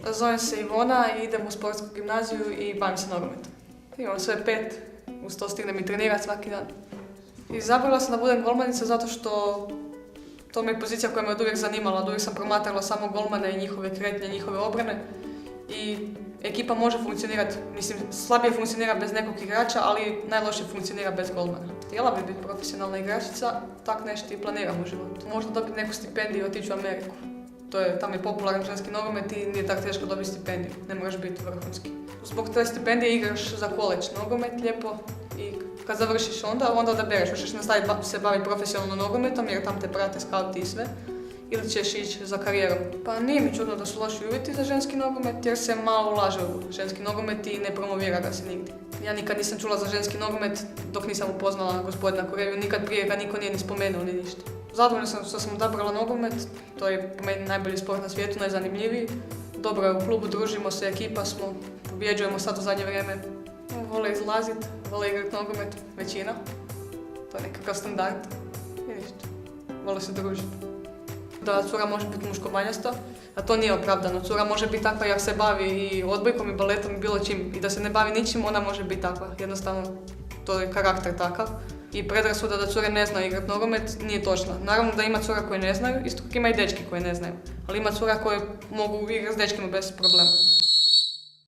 Zovem se Ivona i idem u sportsku gimnaziju i bavim se nogometom. Imam sve 5, uz to stignem i trenirati svaki dan. Izabrala sam da budem golmanica zato što to mi je pozicija koja me od uvijek zanimala. Od uvijek sam promatrala samo golmane i njihove kretnje, njihove obrane. I ekipa može funkcionirati, slabije funkcionira bez nekog igrača, ali najlošije funkcionira bez golmana. Htjela bi biti profesionalna igračica, tak nešto i planiram u životu. Možda dobiti neku stipendiju i otići u Ameriku. Tamo je popularan ženski nogomet i nije tako teško dobiti stipendiju, ne moraš biti vrhunski. Zbog te stipendije igraš za koleđ nogomet lijepo i kad završiš onda odabereš, hoćeš nastaviti se baviti profesionalno nogometom jer tam te prate skauti i sve. Ili ćeš ići za karijerom. Pa nije mi čudno da su loši uvjeti za ženski nogomet jer se malo ulaže u ženski nogomet i ne promovira ga se nigdje. Ja nikad nisam čula za ženski nogomet dok nisam upoznala gospodina Koreju, nikad prije ga niko nije ni spomenuo ni ništa. Zadovoljna sam što sam odabrala nogomet, to je po meni najbolji sport na svijetu, najzanimljiviji. Dobro je u klubu, družimo se, ekipa smo, pobjeđujemo sad u zadnje vrijeme. Vole izlaziti, vole igrati nogomet, većina. To je nekakav standard i ništa. Vole se družiti. Da cura može biti muškobanjasta, a to nije opravdano. Cura može biti takva jer se bavi i odbojkom i baletom i bilo čim. I da se ne bavi ničim, ona može biti takva. Jednostavno, to je karakter takav. I predrasuda da cure ne znaju igrati nogomet nije točna. Naravno da ima cura koje ne znaju, isto kako ima i dečki koje ne znaju. Ali ima cura koje mogu igrati s dečkima bez problema.